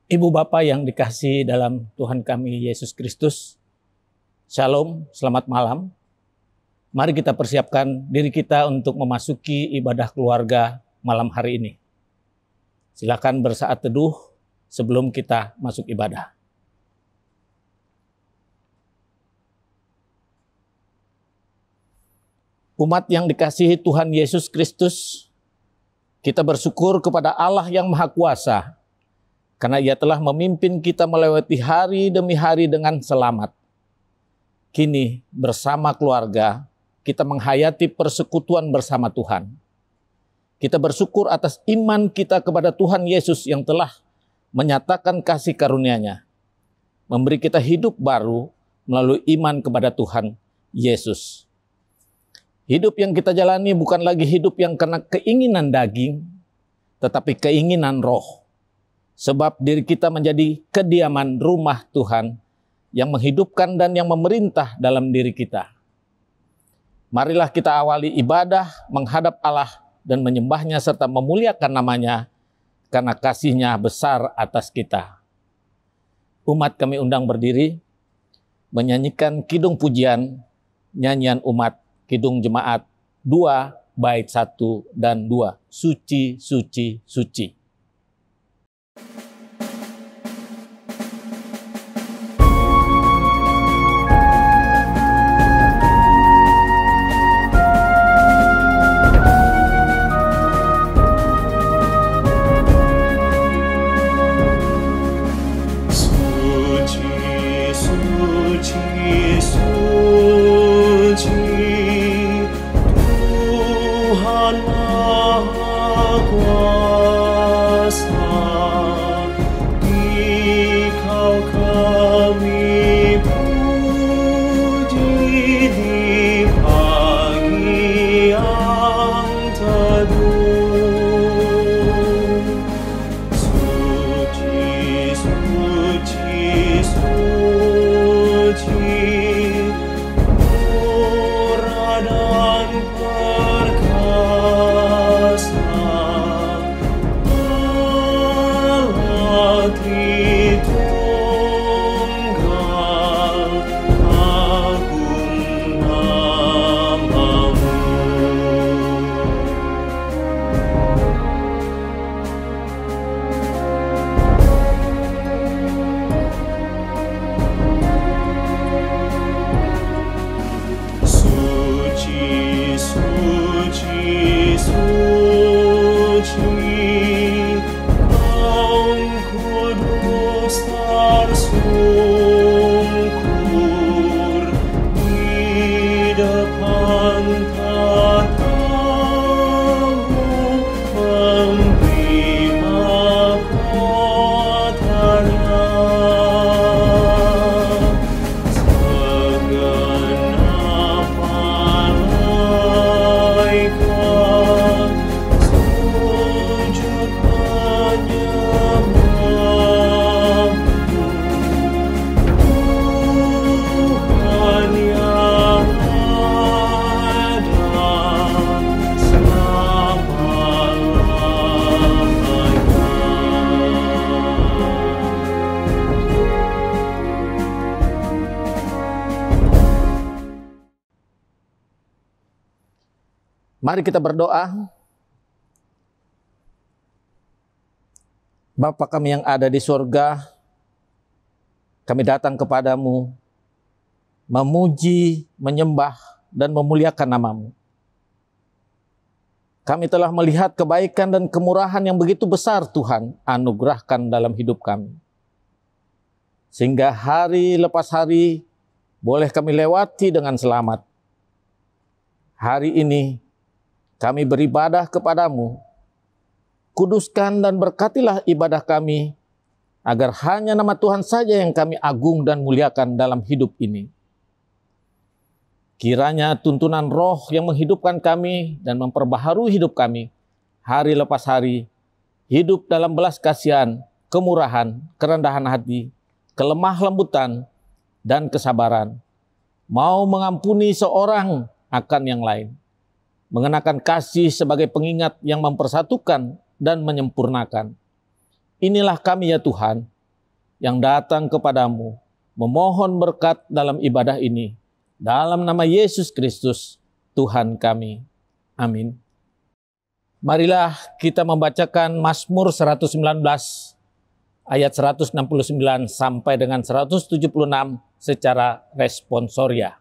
Ibu Bapa yang dikasihi dalam Tuhan kami Yesus Kristus, Shalom, selamat malam. Mari kita persiapkan diri kita untuk memasuki ibadah keluarga malam hari ini. Silakan bersaat teduh sebelum kita masuk ibadah. Umat yang dikasihi Tuhan Yesus Kristus, kita bersyukur kepada Allah yang Maha Kuasa, karena Ia telah memimpin kita melewati hari demi hari dengan selamat. Kini bersama keluarga, kita menghayati persekutuan bersama Tuhan. Kita bersyukur atas iman kita kepada Tuhan Yesus yang telah menyatakan kasih karunia-Nya, memberi kita hidup baru melalui iman kepada Tuhan Yesus. Hidup yang kita jalani bukan lagi hidup yang karena keinginan daging, tetapi keinginan roh. Sebab diri kita menjadi kediaman rumah Tuhan yang menghidupkan dan yang memerintah dalam diri kita. Marilah kita awali ibadah menghadap Allah dan menyembahnya serta memuliakan namanya karena kasih-Nya besar atas kita. Umat kami undang berdiri menyanyikan kidung pujian, nyanyian umat, kidung jemaat 2, bait 1 dan 2, suci, suci, suci. Mari kita berdoa. Bapa kami yang ada di surga, kami datang kepadamu, memuji, menyembah, dan memuliakan nama-Mu. Kami telah melihat kebaikan dan kemurahan yang begitu besar Tuhan anugerahkan dalam hidup kami. Sehingga hari lepas hari boleh kami lewati dengan selamat. Hari ini kami beribadah kepadamu, kuduskan dan berkatilah ibadah kami, agar hanya nama Tuhan saja yang kami agung dan muliakan dalam hidup ini. Kiranya tuntunan roh yang menghidupkan kami dan memperbaharui hidup kami, hari lepas hari, hidup dalam belas kasihan, kemurahan, kerendahan hati, kelemah lembutan, dan kesabaran, mau mengampuni seorang akan yang lain, mengenakan kasih sebagai pengingat yang mempersatukan dan menyempurnakan. Inilah kami ya Tuhan, yang datang kepadamu, memohon berkat dalam ibadah ini. Dalam nama Yesus Kristus, Tuhan kami. Amin. Marilah kita membacakan Mazmur 119 ayat 169 sampai dengan 176 secara responsoria.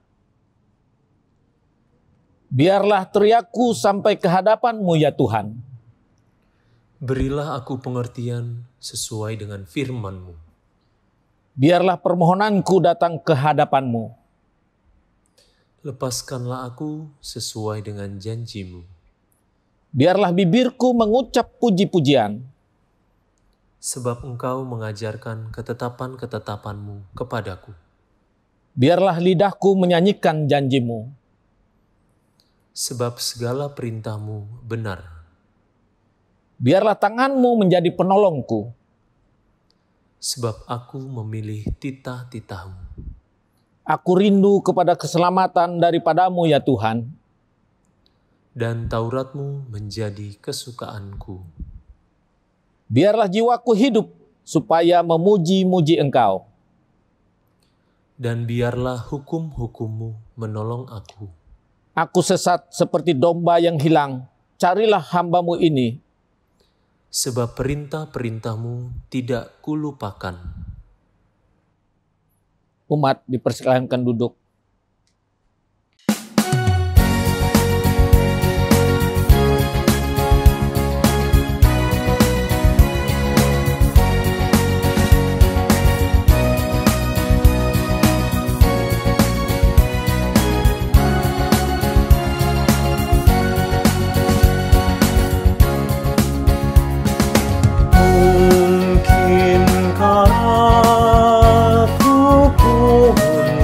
Biarlah teriakku sampai ke hadapan-Mu ya Tuhan. Berilah aku pengertian sesuai dengan firman-Mu. Biarlah permohonanku datang ke hadapan-Mu. Lepaskanlah aku sesuai dengan janji-Mu. Biarlah bibirku mengucap puji-pujian. Sebab Engkau mengajarkan ketetapan-ketetapan-Mu kepadaku. Biarlah lidahku menyanyikan janji-Mu. Sebab segala perintah-Mu benar. Biarlah tangan-Mu menjadi penolongku. Sebab aku memilih titah-titah-Mu. Aku rindu kepada keselamatan daripada-Mu ya Tuhan. Dan Taurat-Mu menjadi kesukaanku. Biarlah jiwaku hidup supaya memuji-muji Engkau. Dan biarlah hukum-hukum-Mu menolong aku. Aku sesat seperti domba yang hilang. Carilah hamba-Mu ini. Sebab perintah-perintah-Mu tidak kulupakan. Umat dipersilakan duduk. Mungkinkah aku pun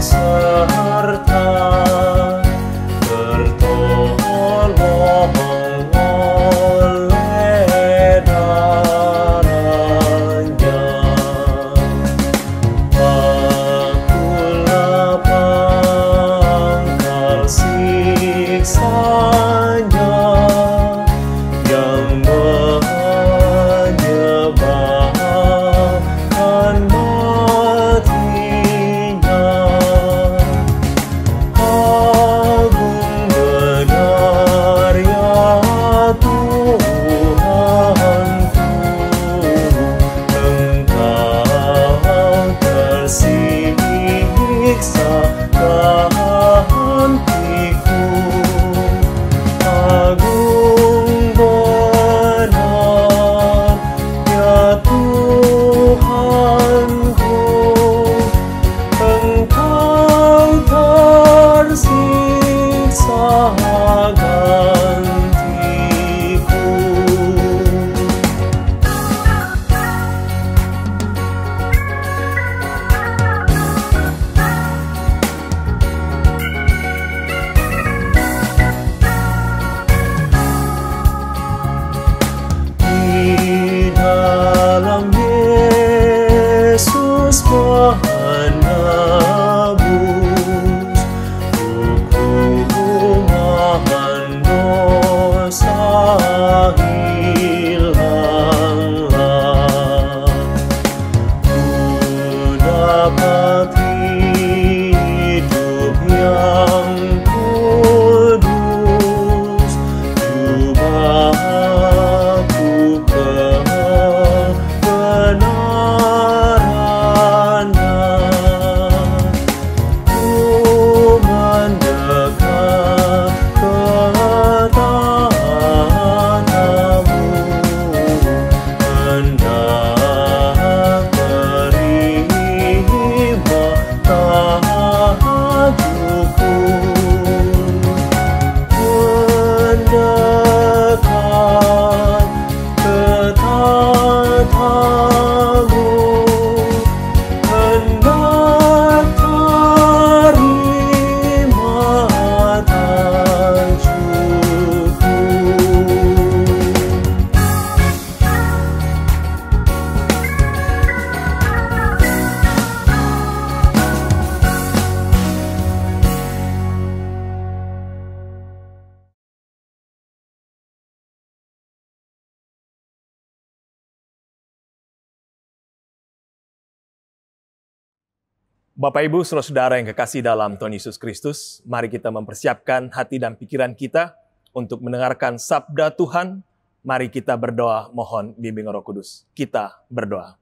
Bapak, Ibu, saudara-saudara yang kekasih dalam Tuhan Yesus Kristus, mari kita mempersiapkan hati dan pikiran kita untuk mendengarkan sabda Tuhan. Mari kita berdoa, mohon bimbing Roh Kudus. Kita berdoa.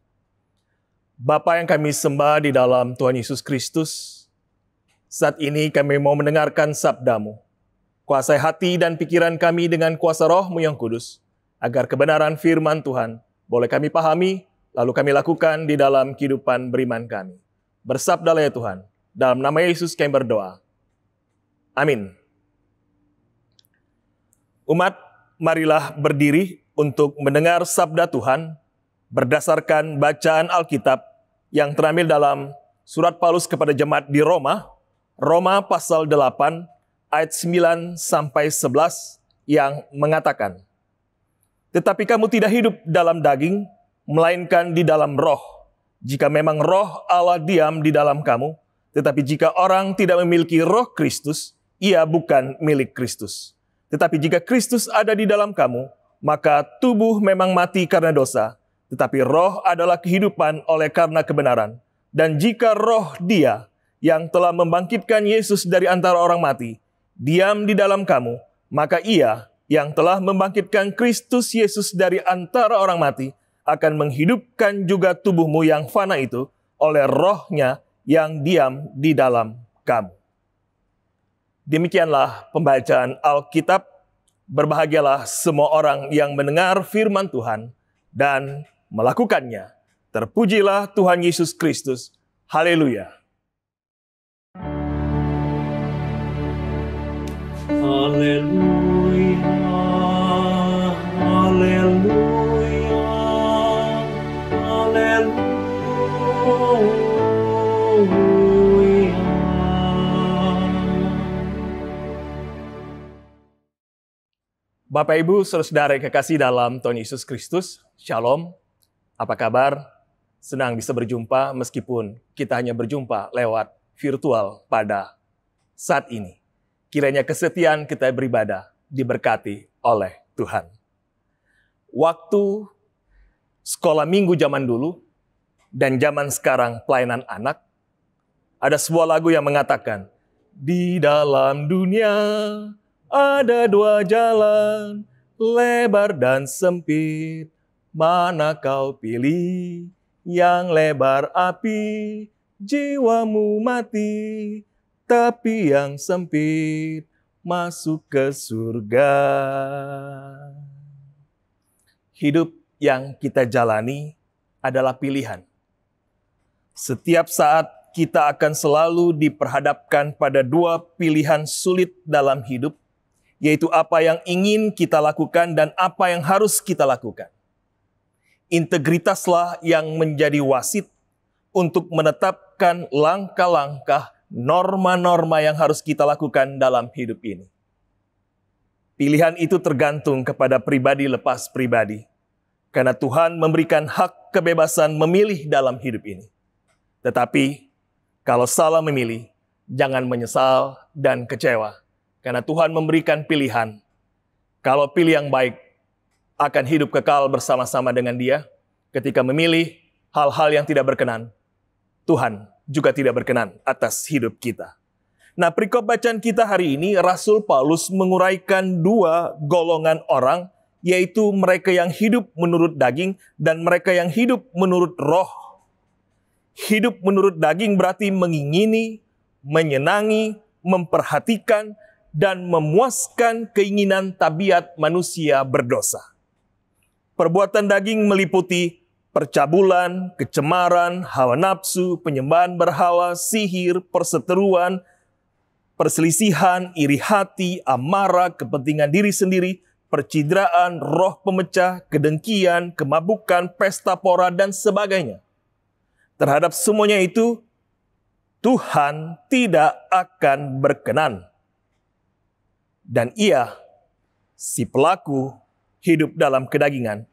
Bapa yang kami sembah di dalam Tuhan Yesus Kristus, saat ini kami mau mendengarkan sabda-Mu. Kuasai hati dan pikiran kami dengan kuasa Roh-Mu yang kudus, agar kebenaran firman Tuhan boleh kami pahami, lalu kami lakukan di dalam kehidupan beriman kami. Bersabdalah ya Tuhan, dalam nama Yesus kami berdoa. Amin. Umat, marilah berdiri untuk mendengar sabda Tuhan berdasarkan bacaan Alkitab yang terambil dalam surat Paulus kepada jemaat di Roma, Roma pasal 8 ayat 9 sampai 11 yang mengatakan, "Tetapi kamu tidak hidup dalam daging, melainkan di dalam roh. Jika memang roh Allah diam di dalam kamu, tetapi jika orang tidak memiliki roh Kristus, ia bukan milik Kristus. Tetapi jika Kristus ada di dalam kamu, maka tubuh memang mati karena dosa, tetapi roh adalah kehidupan oleh karena kebenaran. Dan jika roh Dia yang telah membangkitkan Yesus dari antara orang mati diam di dalam kamu, maka Ia yang telah membangkitkan Kristus Yesus dari antara orang mati akan menghidupkan juga tubuhmu yang fana itu oleh roh-Nya yang diam di dalam kamu." Demikianlah pembacaan Alkitab. Berbahagialah semua orang yang mendengar firman Tuhan dan melakukannya. Terpujilah Tuhan Yesus Kristus. Haleluya. Haleluya, haleluya, haleluya. Bapak, Ibu, saudara-saudara yang kekasih dalam Tuhan Yesus Kristus, Shalom. Apa kabar? Senang bisa berjumpa meskipun kita hanya berjumpa lewat virtual pada saat ini. Kiranya kesetiaan kita beribadah diberkati oleh Tuhan. Waktu sekolah minggu zaman dulu dan zaman sekarang pelayanan anak, ada sebuah lagu yang mengatakan, "Di dalam dunia ada dua jalan, lebar dan sempit. Mana kau pilih? Yang lebar api, jiwamu mati. Tapi yang sempit, masuk ke surga." Hidup yang kita jalani adalah pilihan. Setiap saat kita akan selalu diperhadapkan pada dua pilihan sulit dalam hidup, yaitu apa yang ingin kita lakukan dan apa yang harus kita lakukan. Integritaslah yang menjadi wasit untuk menetapkan langkah-langkah, norma-norma yang harus kita lakukan dalam hidup ini. Pilihan itu tergantung kepada pribadi lepas pribadi, karena Tuhan memberikan hak kebebasan memilih dalam hidup ini. Tetapi, kalau salah memilih, jangan menyesal dan kecewa. Karena Tuhan memberikan pilihan. Kalau pilih yang baik, akan hidup kekal bersama-sama dengan Dia. Ketika memilih hal-hal yang tidak berkenan, Tuhan juga tidak berkenan atas hidup kita. Nah, perikop bacaan kita hari ini, Rasul Paulus menguraikan dua golongan orang, yaitu mereka yang hidup menurut daging dan mereka yang hidup menurut roh. Hidup menurut daging berarti mengingini, menyenangi, memperhatikan, dan memuaskan keinginan tabiat manusia berdosa. Perbuatan daging meliputi percabulan, kecemaran, hawa nafsu, penyembahan berhala, sihir, perseteruan, perselisihan, iri hati, amarah, kepentingan diri sendiri, percidraan, roh pemecah, kedengkian, kemabukan, pesta pora, dan sebagainya. Terhadap semuanya itu, Tuhan tidak akan berkenan. Dan Ia, si pelaku hidup dalam kedagingan,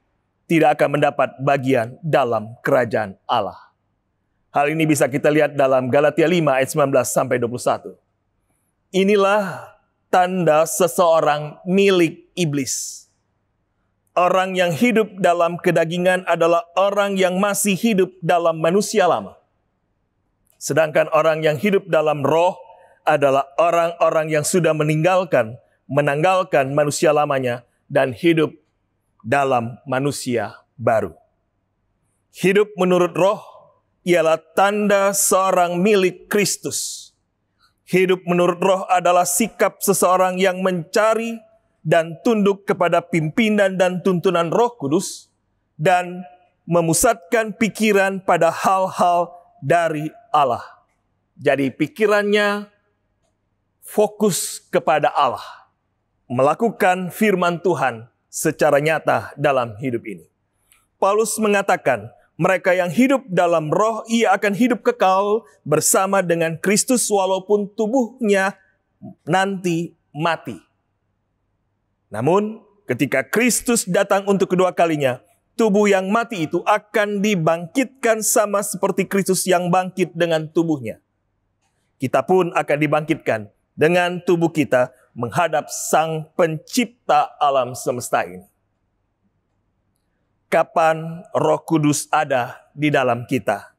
tidak akan mendapat bagian dalam kerajaan Allah. Hal ini bisa kita lihat dalam Galatia 5 ayat 19-21. Inilah tanda seseorang milik iblis. Orang yang hidup dalam kedagingan adalah orang yang masih hidup dalam manusia lama. Sedangkan orang yang hidup dalam roh adalah orang-orang yang sudah menanggalkan manusia lamanya dan hidup dalam manusia baru. Hidup menurut roh ialah tanda seorang milik Kristus. Hidup menurut roh adalah sikap seseorang yang mencari dan tunduk kepada pimpinan dan tuntunan Roh Kudus dan memusatkan pikiran pada hal-hal dari Allah. Jadi pikirannya fokus kepada Allah, melakukan firman Tuhan secara nyata dalam hidup ini. Paulus mengatakan, mereka yang hidup dalam roh, ia akan hidup kekal bersama dengan Kristus walaupun tubuhnya nanti mati. Namun, ketika Kristus datang untuk kedua kalinya, tubuh yang mati itu akan dibangkitkan sama seperti Kristus yang bangkit dengan tubuhnya. Kita pun akan dibangkitkan dengan tubuh kita menghadap Sang Pencipta alam semesta ini. Kapan Roh Kudus ada di dalam kita?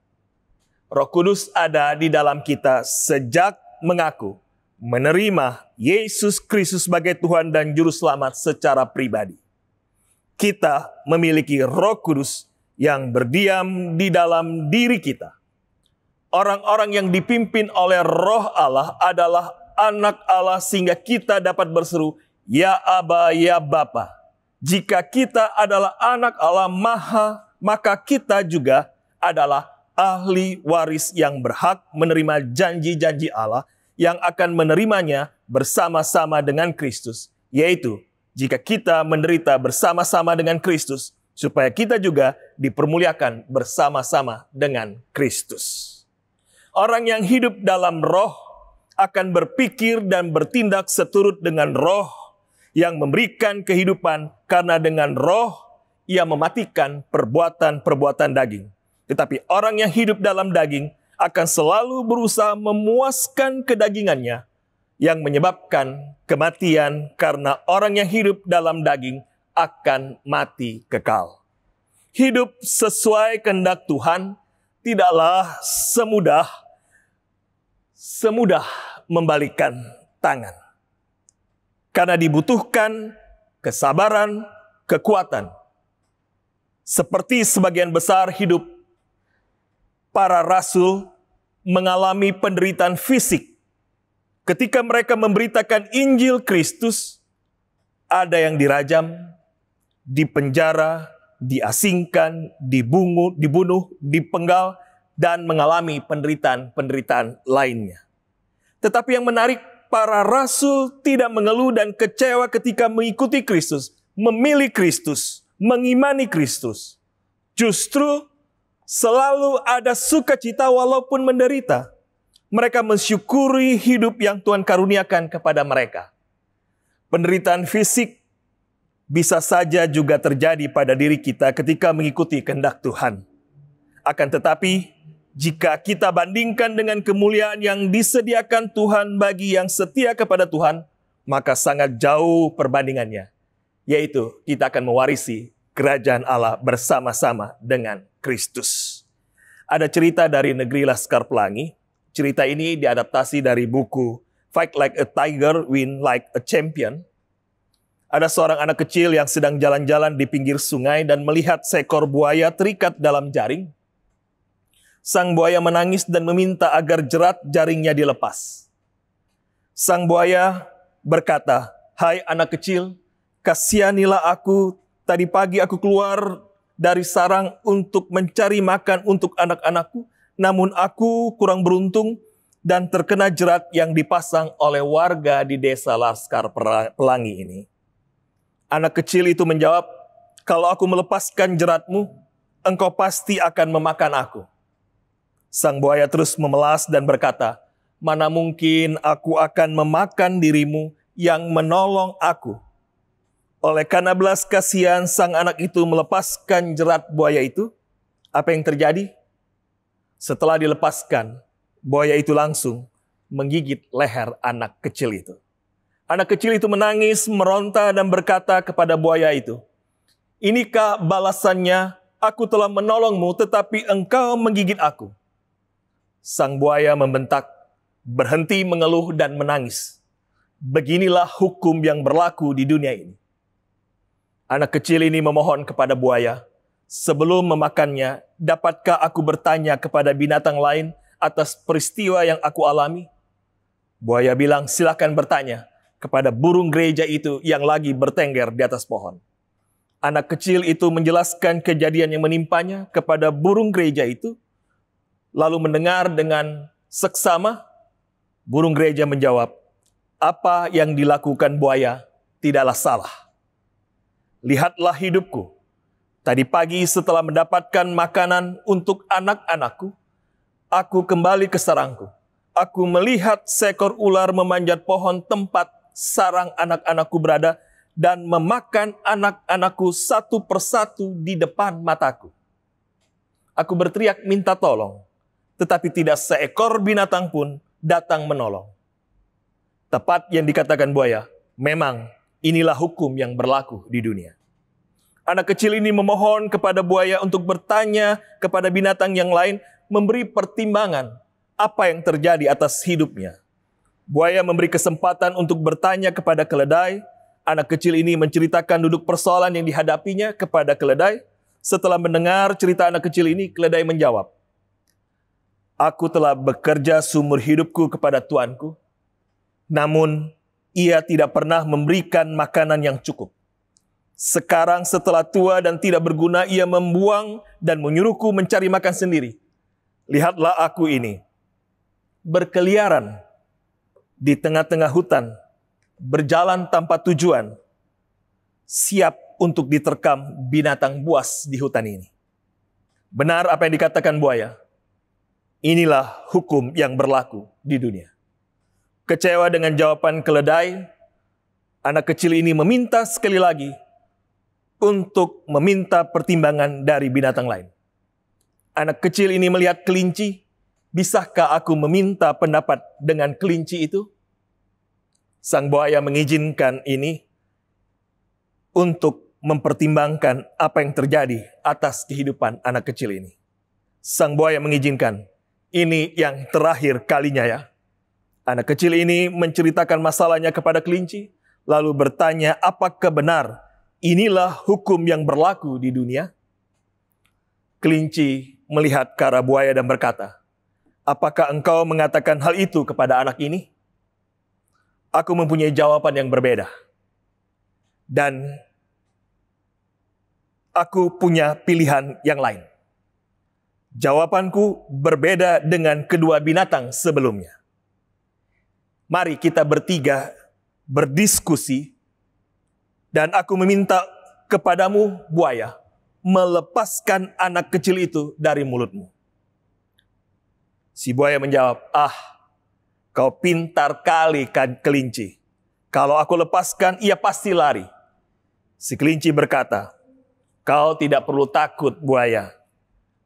Roh Kudus ada di dalam kita sejak mengaku menerima Yesus Kristus sebagai Tuhan dan Juru Selamat secara pribadi. Kita memiliki Roh Kudus yang berdiam di dalam diri kita. Orang-orang yang dipimpin oleh Roh Allah adalah anak Allah sehingga kita dapat berseru, Ya Aba, Ya Bapa. Jika kita adalah anak Allah maka kita juga adalah ahli waris yang berhak menerima janji-janji Allah yang akan menerimanya bersama-sama dengan Kristus. Yaitu, jika kita menderita bersama-sama dengan Kristus, supaya kita juga dipermuliakan bersama-sama dengan Kristus. Orang yang hidup dalam roh akan berpikir dan bertindak seturut dengan roh yang memberikan kehidupan, karena dengan roh ia mematikan perbuatan-perbuatan daging. Tetapi orang yang hidup dalam daging akan selalu berusaha memuaskan kedagingannya yang menyebabkan kematian, karena orang yang hidup dalam daging akan mati kekal. Hidup sesuai kehendak Tuhan tidaklah semudah membalikkan tangan. Karena dibutuhkan kesabaran, kekuatan. Seperti sebagian besar hidup para rasul mengalami penderitaan fisik. Ketika mereka memberitakan Injil Kristus, ada yang dirajam, dipenjara, diasingkan, dibunuh, dipenggal, dan mengalami penderitaan-penderitaan lainnya. Tetapi yang menarik, para rasul tidak mengeluh dan kecewa ketika mengikuti Kristus, memilih Kristus, mengimani Kristus. Justru selalu ada sukacita walaupun menderita. Mereka mensyukuri hidup yang Tuhan karuniakan kepada mereka. Penderitaan fisik bisa saja juga terjadi pada diri kita ketika mengikuti kehendak Tuhan. Akan tetapi, jika kita bandingkan dengan kemuliaan yang disediakan Tuhan bagi yang setia kepada Tuhan, maka sangat jauh perbandingannya. Yaitu, kita akan mewarisi kerajaan Allah bersama-sama dengan Kristus. Ada cerita dari negeri Laskar Pelangi. Cerita ini diadaptasi dari buku Fight Like a Tiger, Win Like a Champion. Ada seorang anak kecil yang sedang jalan-jalan di pinggir sungai dan melihat seekor buaya terikat dalam jaring. Sang buaya menangis dan meminta agar jerat jaringnya dilepas. Sang buaya berkata, "Hai anak kecil, kasihanilah aku. Tadi pagi aku keluar dari sarang untuk mencari makan untuk anak-anakku. Namun aku kurang beruntung dan terkena jerat yang dipasang oleh warga di desa Laskar Pelangi ini." Anak kecil itu menjawab, "Kalau aku melepaskan jeratmu, engkau pasti akan memakan aku." Sang buaya terus memelas dan berkata, "Mana mungkin aku akan memakan dirimu yang menolong aku." Oleh karena belas kasihan, sang anak itu melepaskan jerat buaya itu. Apa yang terjadi? Setelah dilepaskan, buaya itu langsung menggigit leher anak kecil itu. Anak kecil itu menangis, meronta dan berkata kepada buaya itu, "Inikah balasannya? Aku telah menolongmu, tetapi engkau menggigit aku." Sang buaya membentak, berhenti mengeluh dan menangis. Beginilah hukum yang berlaku di dunia ini. Anak kecil ini memohon kepada buaya, sebelum memakannya, dapatkah aku bertanya kepada binatang lain atas peristiwa yang aku alami? Buaya bilang, silakan bertanya kepada burung gereja itu yang lagi bertengger di atas pohon. Anak kecil itu menjelaskan kejadian yang menimpanya kepada burung gereja itu, lalu mendengar dengan seksama. Burung gereja menjawab, apa yang dilakukan buaya tidaklah salah. Lihatlah hidupku. Tadi pagi setelah mendapatkan makanan untuk anak-anakku, aku kembali ke sarangku. Aku melihat seekor ular memanjat pohon tempat sarang anak-anakku berada dan memakan anak-anakku satu persatu di depan mataku. Aku berteriak minta tolong, tetapi tidak seekor binatang pun datang menolong. Tepat yang dikatakan buaya, memang inilah hukum yang berlaku di dunia. Anak kecil ini memohon kepada buaya untuk bertanya kepada binatang yang lain, memberi pertimbangan apa yang terjadi atas hidupnya. Buaya memberi kesempatan untuk bertanya kepada keledai. Anak kecil ini menceritakan duduk persoalan yang dihadapinya kepada keledai. Setelah mendengar cerita anak kecil ini, keledai menjawab, aku telah bekerja seumur hidupku kepada tuanku, namun ia tidak pernah memberikan makanan yang cukup. Sekarang setelah tua dan tidak berguna, ia membuang dan menyuruhku mencari makan sendiri. Lihatlah aku ini, berkeliaran di tengah-tengah hutan, berjalan tanpa tujuan, siap untuk diterkam binatang buas di hutan ini. Benar apa yang dikatakan buaya. Inilah hukum yang berlaku di dunia. Kecewa dengan jawaban keledai, anak kecil ini meminta sekali lagi untuk meminta pertimbangan dari binatang lain. Anak kecil ini melihat kelinci. Bisakah aku meminta pendapat dengan kelinci itu? Sang buaya mengizinkan ini untuk mempertimbangkan apa yang terjadi atas kehidupan anak kecil ini. Sang buaya mengizinkan, ini yang terakhir kalinya ya. Anak kecil ini menceritakan masalahnya kepada kelinci, lalu bertanya apakah benar inilah hukum yang berlaku di dunia? Kelinci melihat ke arah buaya dan berkata, apakah engkau mengatakan hal itu kepada anak ini? Aku mempunyai jawaban yang berbeda. Dan aku punya pilihan yang lain. Jawabanku berbeda dengan kedua binatang sebelumnya. Mari kita bertiga berdiskusi. Dan aku meminta kepadamu, buaya, melepaskan anak kecil itu dari mulutmu. Si buaya menjawab, kau pintar kali kan kelinci. Kalau aku lepaskan, ia pasti lari. Si kelinci berkata, kau tidak perlu takut buaya.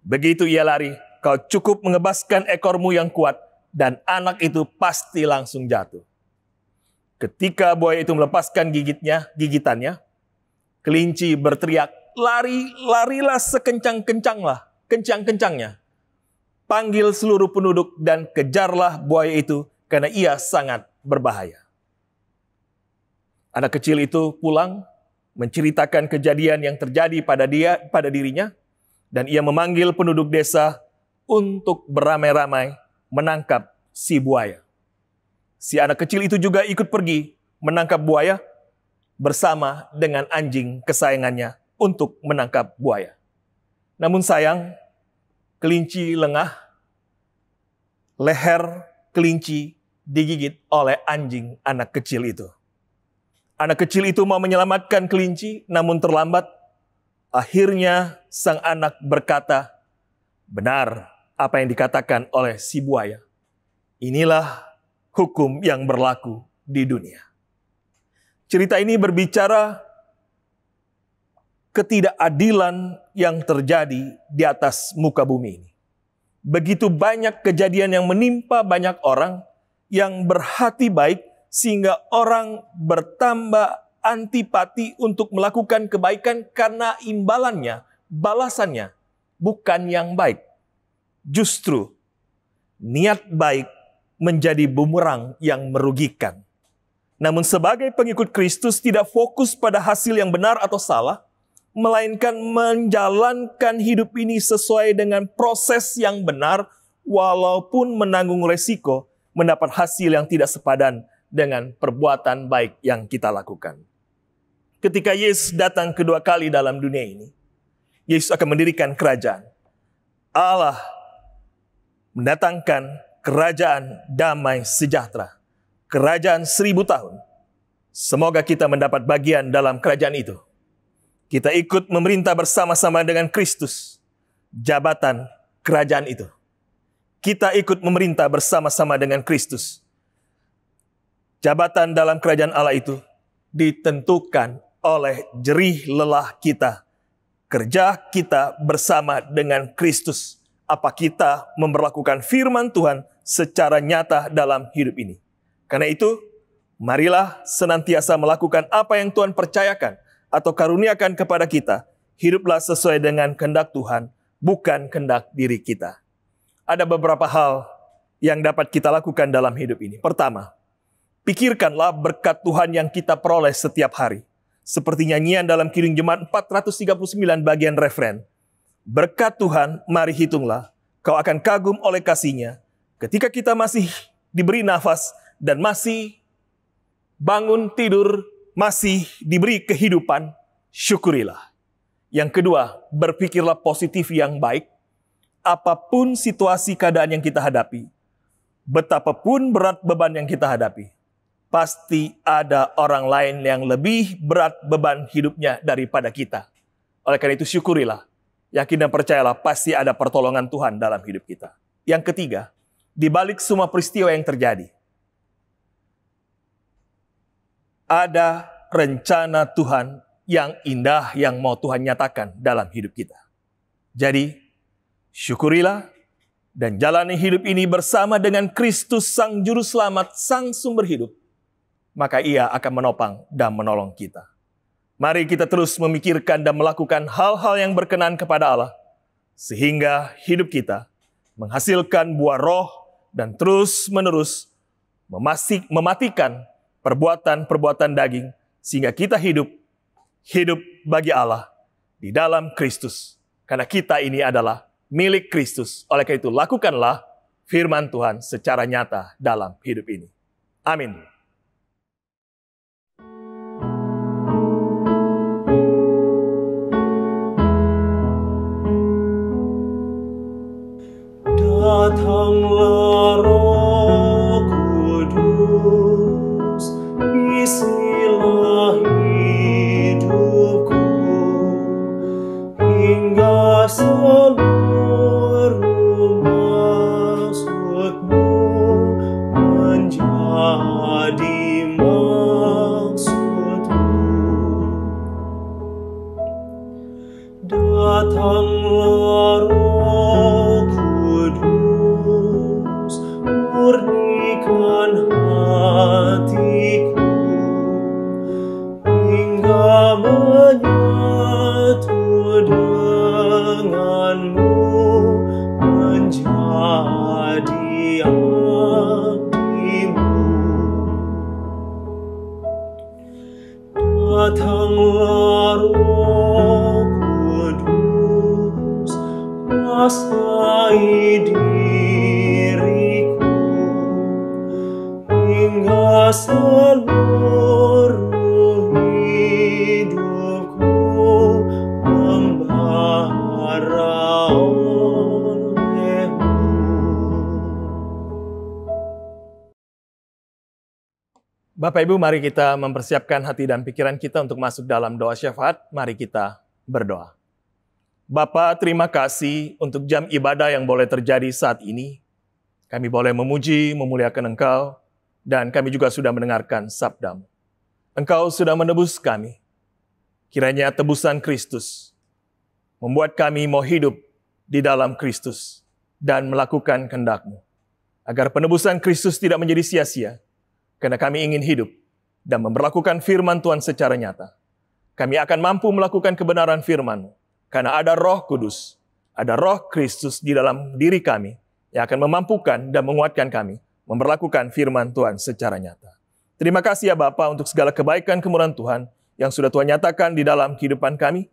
Begitu ia lari, kau cukup mengebaskan ekormu yang kuat, dan anak itu pasti langsung jatuh. Ketika buaya itu melepaskan gigitannya, kelinci berteriak, larilah kencang-kencangnya. Panggil seluruh penduduk dan kejarlah buaya itu karena ia sangat berbahaya. Anak kecil itu pulang menceritakan kejadian yang terjadi pada dirinya dan ia memanggil penduduk desa untuk beramai-ramai menangkap si buaya. Si anak kecil itu juga ikut pergi menangkap buaya bersama dengan anjing kesayangannya untuk menangkap buaya. Namun sayang, kelinci lengah, leher kelinci digigit oleh anjing anak kecil itu. Anak kecil itu mau menyelamatkan kelinci, namun terlambat. Akhirnya sang anak berkata, benar apa yang dikatakan oleh si buaya. Inilah hukum yang berlaku di dunia. Cerita ini berbicara ketidakadilan yang terjadi di atas muka bumi ini. Begitu banyak kejadian yang menimpa banyak orang yang berhati baik sehingga orang bertambah antipati untuk melakukan kebaikan karena imbalannya, balasannya bukan yang baik. Justru niat baik menjadi bumerang yang merugikan. Namun sebagai pengikut Kristus tidak fokus pada hasil yang benar atau salah, melainkan menjalankan hidup ini sesuai dengan proses yang benar, walaupun menanggung resiko mendapat hasil yang tidak sepadan dengan perbuatan baik yang kita lakukan. Ketika Yesus datang kedua kali dalam dunia ini, Yesus akan mendirikan kerajaan. Allah mendatangkan kerajaan damai sejahtera. Kerajaan 1000 tahun. Semoga kita mendapat bagian dalam kerajaan itu. Kita ikut memerintah bersama-sama dengan Kristus. Jabatan kerajaan itu. Kita ikut memerintah bersama-sama dengan Kristus. Jabatan dalam kerajaan Allah itu ditentukan oleh jerih lelah kita. Kerja kita bersama dengan Kristus. Apa kita memperlakukan firman Tuhan secara nyata dalam hidup ini. Karena itu, marilah senantiasa melakukan apa yang Tuhan percayakan atau karuniakan kepada kita. Hiduplah sesuai dengan kehendak Tuhan, bukan kehendak diri kita. Ada beberapa hal yang dapat kita lakukan dalam hidup ini. Pertama, pikirkanlah berkat Tuhan yang kita peroleh setiap hari. Seperti nyanyian dalam Kidung Jemaat 439 bagian referen. Berkat Tuhan, mari hitunglah. Kau akan kagum oleh kasih-Nya. Ketika kita masih diberi nafas dan masih bangun tidur, masih diberi kehidupan, syukurilah. Yang kedua, berpikirlah positif yang baik. Apapun situasi keadaan yang kita hadapi, betapapun berat beban yang kita hadapi, pasti ada orang lain yang lebih berat beban hidupnya daripada kita. Oleh karena itu syukurilah. Yakin dan percayalah pasti ada pertolongan Tuhan dalam hidup kita. Yang ketiga, di balik semua peristiwa yang terjadi, ada rencana Tuhan yang indah yang mau Tuhan nyatakan dalam hidup kita. Jadi, syukurilah dan jalani hidup ini bersama dengan Kristus Sang Juru Selamat, Sang Sumber Hidup. Maka Ia akan menopang dan menolong kita. Mari kita terus memikirkan dan melakukan hal-hal yang berkenan kepada Allah, sehingga hidup kita menghasilkan buah roh dan terus-menerus mematikan perbuatan-perbuatan daging, sehingga kita hidup bagi Allah di dalam Kristus. Karena kita ini adalah milik Kristus. Oleh karena itu, lakukanlah firman Tuhan secara nyata dalam hidup ini. Amin. Datanglah Roh Kudus, isilah hidupku, hingga seluruh maksud-Mu menjadi maksud-Mu. Datanglah Roh Kudus, murnikan hatiku, hingga menyatu denganmu, menjadi abdimu. Datanglah Roh Kudus, kuasai diriku, hingga seluruh hidupku membara oleh-Mu. Bapak Ibu, mari kita mempersiapkan hati dan pikiran kita untuk masuk dalam doa syafaat. Mari kita berdoa. Bapa, terima kasih untuk jam ibadah yang boleh terjadi saat ini. Kami boleh memuji, memuliakan Engkau, dan kami juga sudah mendengarkan sabda-Mu. Engkau sudah menebus kami. Kiranya tebusan Kristus membuat kami mau hidup di dalam Kristus dan melakukan kehendak-Mu. Agar penebusan Kristus tidak menjadi sia-sia, karena kami ingin hidup dan memperlakukan firman Tuhan secara nyata. Kami akan mampu melakukan kebenaran firman-Mu, karena ada Roh Kudus, ada Roh Kristus di dalam diri kami yang akan memampukan dan menguatkan kami memperlakukan firman Tuhan secara nyata. Terima kasih ya Bapa untuk segala kebaikan kemurahan Tuhan yang sudah Tuhan nyatakan di dalam kehidupan kami,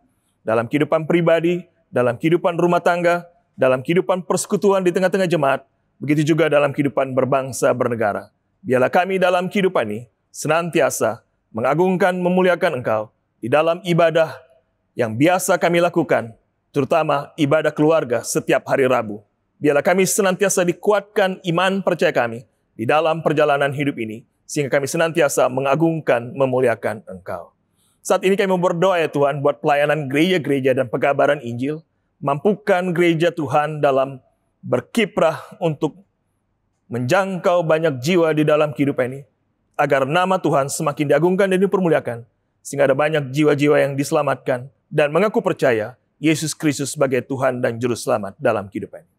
dalam kehidupan pribadi, dalam kehidupan rumah tangga, dalam kehidupan persekutuan di tengah-tengah jemaat, begitu juga dalam kehidupan berbangsa bernegara. Biarlah kami dalam kehidupan ini senantiasa mengagungkan, memuliakan Engkau di dalam ibadah yang biasa kami lakukan, terutama ibadah keluarga setiap hari Rabu. Biarlah kami senantiasa dikuatkan iman percaya kami di dalam perjalanan hidup ini, sehingga kami senantiasa mengagungkan, memuliakan Engkau. Saat ini kami berdoa ya Tuhan buat pelayanan gereja-gereja dan pengabaran Injil. Mampukan gereja Tuhan dalam berkiprah untuk menjangkau banyak jiwa di dalam kehidupan ini, agar nama Tuhan semakin diagungkan dan dipermuliakan, sehingga ada banyak jiwa-jiwa yang diselamatkan dan mengaku percaya Yesus Kristus sebagai Tuhan dan Juru Selamat dalam kehidupan ini.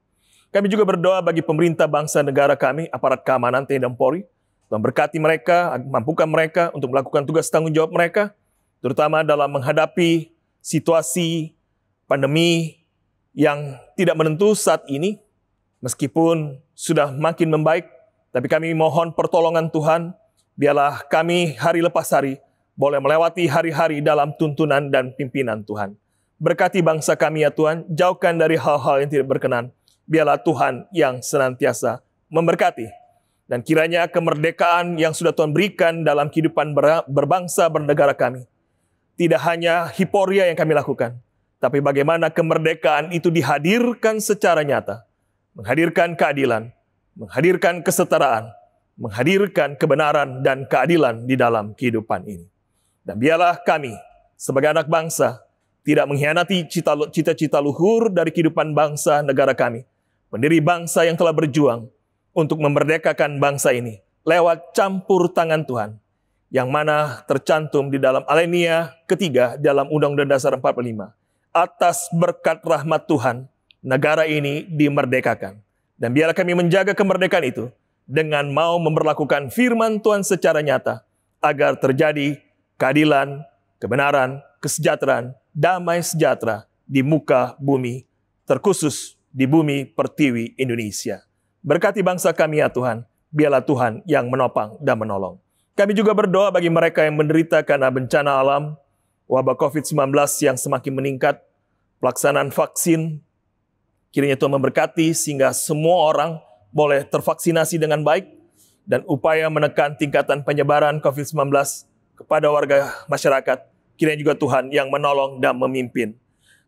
Kami juga berdoa bagi pemerintah bangsa negara kami, aparat keamanan TNI dan Polri, Tuhan berkati mereka, mampukan mereka untuk melakukan tugas tanggung jawab mereka, terutama dalam menghadapi situasi pandemi yang tidak menentu saat ini, meskipun sudah makin membaik, tapi kami mohon pertolongan Tuhan, biarlah kami hari lepas hari boleh melewati hari-hari dalam tuntunan dan pimpinan Tuhan. Berkati bangsa kami ya Tuhan, jauhkan dari hal-hal yang tidak berkenan, biarlah Tuhan yang senantiasa memberkati. Dan kiranya kemerdekaan yang sudah Tuhan berikan dalam kehidupan berbangsa bernegara kami, tidak hanya hiporia yang kami lakukan, tapi bagaimana kemerdekaan itu dihadirkan secara nyata, menghadirkan keadilan, menghadirkan kesetaraan, menghadirkan kebenaran dan keadilan di dalam kehidupan ini. Dan biarlah kami sebagai anak bangsa tidak mengkhianati cita-cita luhur dari kehidupan bangsa negara kami, pendiri bangsa yang telah berjuang untuk memerdekakan bangsa ini lewat campur tangan Tuhan, yang mana tercantum di dalam Alinea ketiga dalam Undang-Undang Dasar 45. Atas berkat rahmat Tuhan, negara ini dimerdekakan. Dan biarlah kami menjaga kemerdekaan itu dengan mau memperlakukan firman Tuhan secara nyata, agar terjadi keadilan, kebenaran, kesejahteraan, damai sejahtera di muka bumi, terkhusus di bumi pertiwi Indonesia. Berkati bangsa kami ya Tuhan, biarlah Tuhan yang menopang dan menolong. Kami juga berdoa bagi mereka yang menderita karena bencana alam, wabah COVID-19 yang semakin meningkat, pelaksanaan vaksin, kiranya Tuhan memberkati sehingga semua orang boleh tervaksinasi dengan baik, dan upaya menekan tingkatan penyebaran COVID-19 kepada warga masyarakat, kiranya juga Tuhan yang menolong dan memimpin.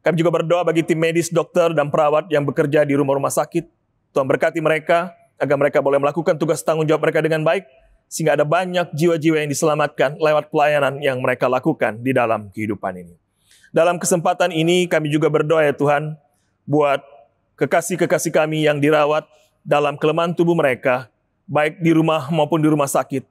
Kami juga berdoa bagi tim medis, dokter, dan perawat yang bekerja di rumah-rumah sakit. Tuhan berkati mereka, agar mereka boleh melakukan tugas tanggung jawab mereka dengan baik, sehingga ada banyak jiwa-jiwa yang diselamatkan lewat pelayanan yang mereka lakukan di dalam kehidupan ini. Dalam kesempatan ini kami juga berdoa ya Tuhan, buat kekasih-kekasih kami yang dirawat dalam kelemahan tubuh mereka, baik di rumah maupun di rumah sakit.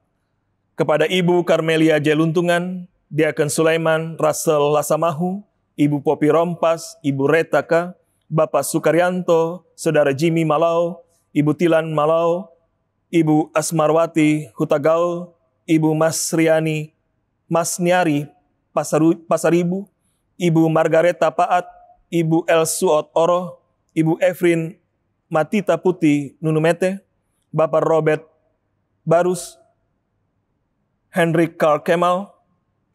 Kepada Ibu Karmelia Jeluntungan, Diakon Sulaiman Russell Lasamahu, Ibu Popi Rompas, Ibu Retaka, Bapak Sukaryanto, Saudara Jimmy Malau, Ibu Tilan Malau, Ibu Asmarwati Hutagaul, Ibu Mas Riani Masniari Pasaribu, Ibu Margareta Paat, Ibu Elsuot Oro, Ibu Efrin Matita Putih Nunumete, Bapak Robert Barus, Henry Carl Kemal,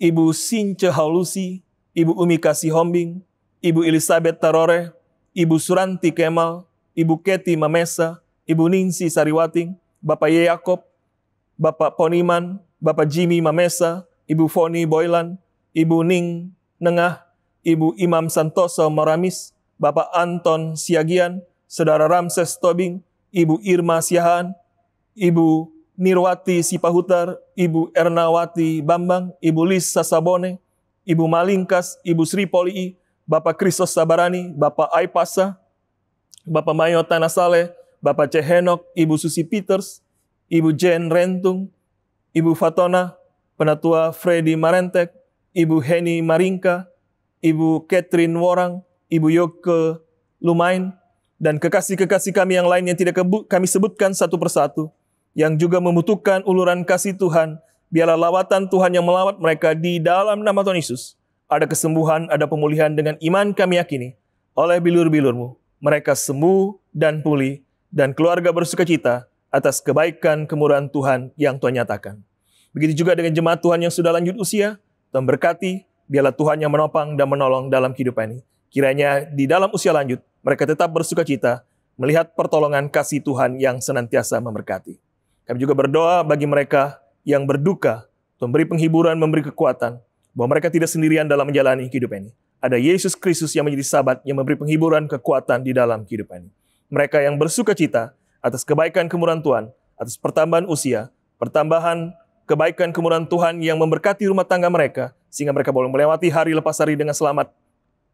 Ibu Since Haulusi, Ibu Umi Kasih Hombing, Ibu Elizabeth Tarore, Ibu Suranti Kemal, Ibu Keti Mamesa, Ibu Ningsi Sariwating, Bapak Yakob, Bapak Poniman, Bapak Jimmy Mamesa, Ibu Foni Boylan, Ibu Ning Nengah, Ibu Imam Santoso Maramis, Bapak Anton Siagian, Saudara Ramses Tobing, Ibu Irma Siahaan, Ibu Nirwati Sipahutar, Ibu Ernawati Bambang, Ibu Lis Sasabone, Ibu Malingkas, Ibu Sri Polii, Bapak Kristos Sabarani, Bapak Aipasa, Bapak Mayo Tanasale, Bapak Cehenok, Ibu Susi Peters, Ibu Jen Rentung, Ibu Fatona, Penatua Freddy Marentek, Ibu Heni Maringka, Ibu Catherine Worang, Ibu Yoke Lumain, dan kekasih-kekasih kami yang lain yang tidak kami sebutkan satu persatu, yang juga membutuhkan uluran kasih Tuhan. Biarlah lawatan Tuhan yang melawat mereka di dalam nama Tuhan Yesus. Ada kesembuhan, ada pemulihan, dengan iman kami yakini oleh bilur-bilur-Mu mereka sembuh dan pulih dan keluarga bersukacita atas kebaikan kemurahan Tuhan yang Tuhan nyatakan. Begitu juga dengan jemaat Tuhan yang sudah lanjut usia, Tuhan berkati, biarlah Tuhan yang menopang dan menolong dalam kehidupan ini. Kiranya di dalam usia lanjut, mereka tetap bersukacita, melihat pertolongan kasih Tuhan yang senantiasa memberkati. Kami juga berdoa bagi mereka yang berduka, memberi penghiburan, memberi kekuatan, bahwa mereka tidak sendirian dalam menjalani kehidupan ini. Ada Yesus Kristus yang menjadi sahabat, yang memberi penghiburan, kekuatan di dalam kehidupan ini. Mereka yang bersukacita atas kebaikan kemurahan Tuhan, atas pertambahan usia, pertambahan kebaikan kemurahan Tuhan yang memberkati rumah tangga mereka, sehingga mereka boleh melewati hari lepas hari dengan selamat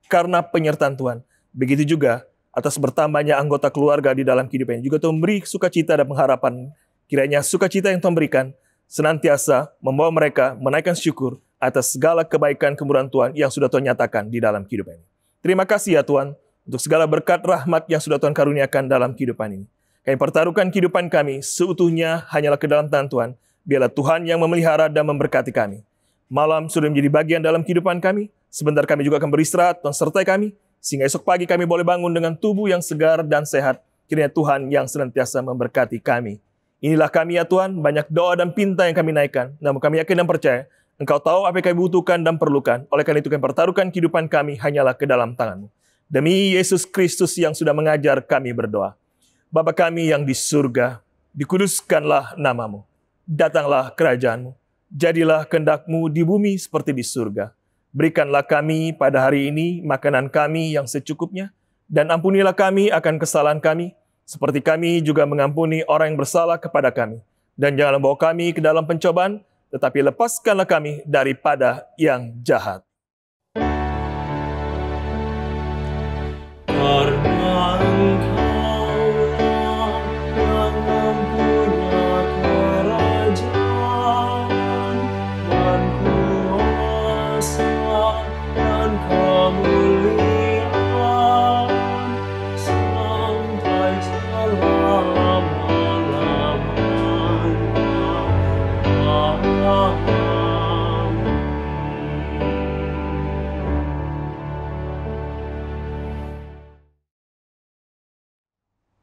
karena penyertaan Tuhan. Begitu juga atas bertambahnya anggota keluarga di dalam kehidupan ini. Juga Tuhan memberi sukacita dan pengharapan. Kiranya sukacita yang Tuhan berikan senantiasa membawa mereka menaikkan syukur atas segala kebaikan kemurahan Tuhan yang sudah Tuhan nyatakan di dalam kehidupan ini. Terima kasih ya Tuhan untuk segala berkat rahmat yang sudah Tuhan karuniakan dalam kehidupan ini. Kami pertaruhkan kehidupan kami seutuhnya hanyalah ke dalam tangan Tuhan. Biarlah Tuhan yang memelihara dan memberkati kami. Malam sudah menjadi bagian dalam kehidupan kami. Sebentar kami juga akan beristirahat, Tuhan sertai kami. Sehingga esok pagi kami boleh bangun dengan tubuh yang segar dan sehat. Kiranya Tuhan yang senantiasa memberkati kami. Inilah kami ya Tuhan, banyak doa dan pinta yang kami naikkan. Namun kami yakin dan percaya, Engkau tahu apa yang kami butuhkan dan perlukan. Oleh karena itu kami pertaruhkan kehidupan kami hanyalah ke dalam tangan-Mu. Demi Yesus Kristus yang sudah mengajar kami berdoa. Bapa kami yang di surga, dikuduskanlah nama-Mu. Datanglah kerajaan-Mu. Jadilah kehendak-Mu di bumi seperti di surga. Berikanlah kami pada hari ini makanan kami yang secukupnya, dan ampunilah kami akan kesalahan kami, seperti kami juga mengampuni orang yang bersalah kepada kami. Dan janganlah bawa kami ke dalam pencobaan, tetapi lepaskanlah kami daripada yang jahat. Karena Engkaulah yang mempunyai kerajaan dan kuasa dan kemuliaan sampai selama-lamanya.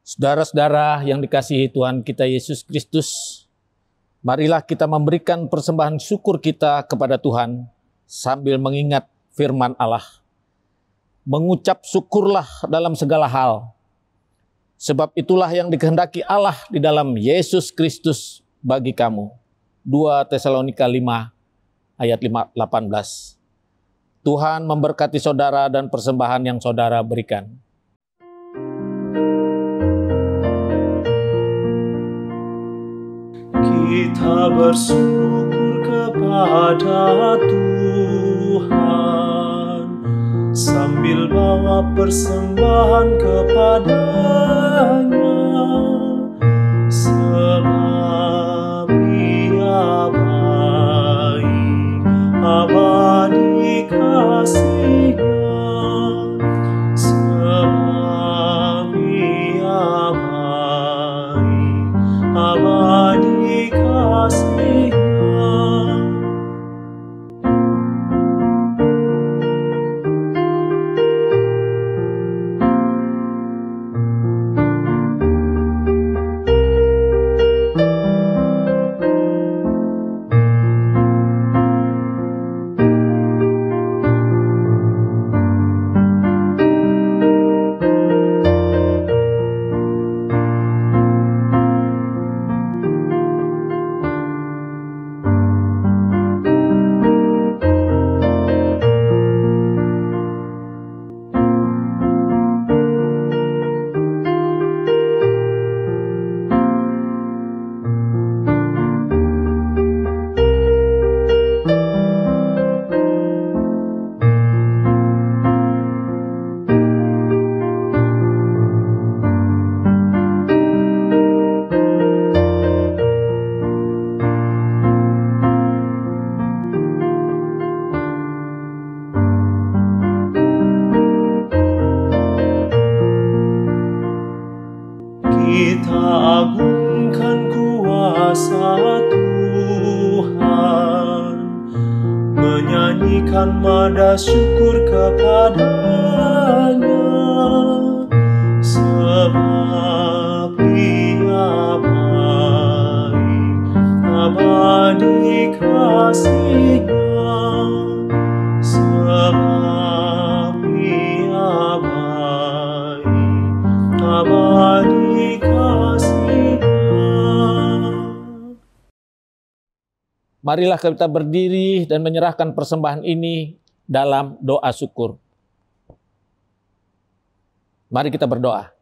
Saudara-saudara yang dikasihi Tuhan kita Yesus Kristus, marilah kita memberikan persembahan syukur kita kepada Tuhan sambil mengingat firman Allah. Mengucap syukurlah dalam segala hal, sebab itulah yang dikehendaki Allah di dalam Yesus Kristus bagi kamu. 2 Tesalonika 5 ayat 18. Tuhan memberkati saudara dan persembahan yang saudara berikan. Kita bersyukur kepada Tuhan sambil bawa persembahan kepada-Nya, sebab Ia baik, abadi kasih-Nya, sebab Ia baik, abadi kasih-Nya. Kita agungkan kuasa Tuhan, menyanyikan nada syukur kepada-Nya, sebab abadi kasih-Nya, sebab Ia baik, abadi kasih-Nya. Marilah kita berdiri dan menyerahkan persembahan ini dalam doa syukur. Mari kita berdoa.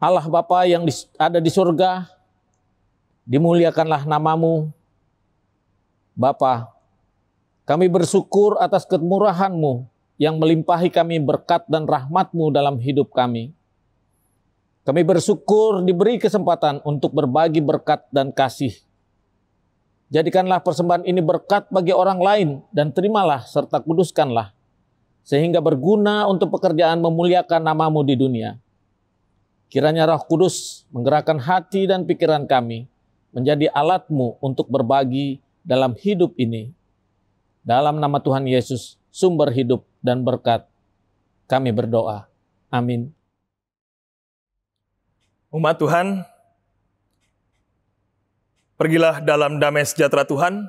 Allah Bapa yang ada di surga, dimuliakanlah nama-Mu. Bapa, kami bersyukur atas kemurahan-Mu yang melimpahi kami berkat dan rahmat-Mu dalam hidup kami. Kami bersyukur diberi kesempatan untuk berbagi berkat dan kasih. Jadikanlah persembahan ini berkat bagi orang lain dan terimalah serta kuduskanlah, sehingga berguna untuk pekerjaan memuliakan nama-Mu di dunia. Kiranya Roh Kudus menggerakkan hati dan pikiran kami menjadi alat-Mu untuk berbagi dalam hidup ini. Dalam nama Tuhan Yesus, sumber hidup dan berkat, kami berdoa. Amin. Umat Tuhan, pergilah dalam damai sejahtera Tuhan,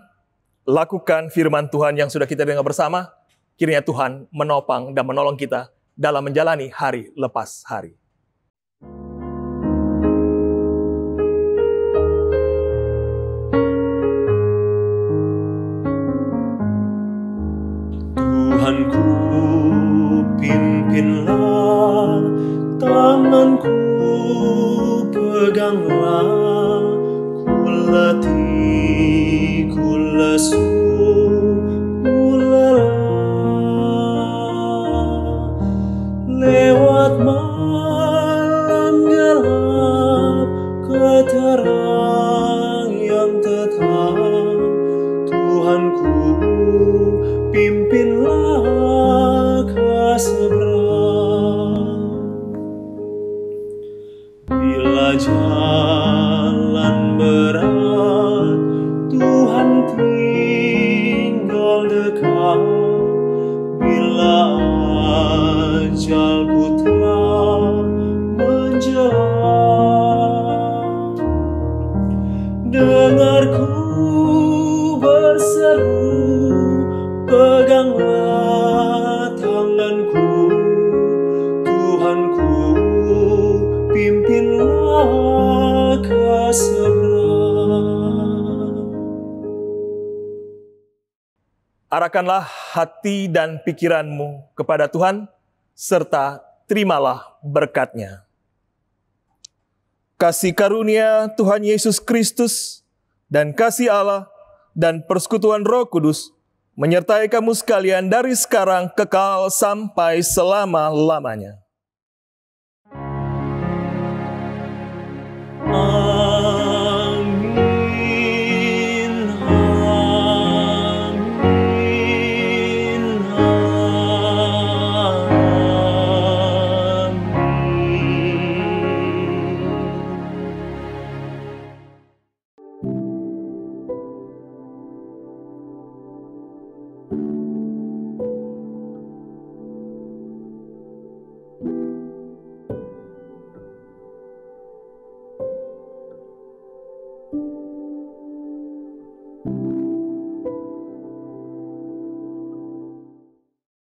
lakukan firman Tuhan yang sudah kita dengar bersama. Kiranya Tuhan menopang dan menolong kita dalam menjalani hari lepas hari. Tuhanku, pimpinlah, tanganku peganglah, ku letih, ku lesu, ku lelah. Lewat malam gelap ke terang yang tetap, Tuhanku, pimpinlah ke seberang. Bila jalan berat, Tuhan tinggal dekat. Bila ajalku telah menjelang, dengarku berseru, peganglah tanganku, Tuhanku, pimpinlah ke seberang. Arahkanlah hati dan pikiranmu kepada Tuhan, serta terimalah berkat-Nya. Kasih karunia Tuhan Yesus Kristus, dan kasih Allah, dan persekutuan Roh Kudus, menyertai kamu sekalian dari sekarang kekal sampai selama-lamanya.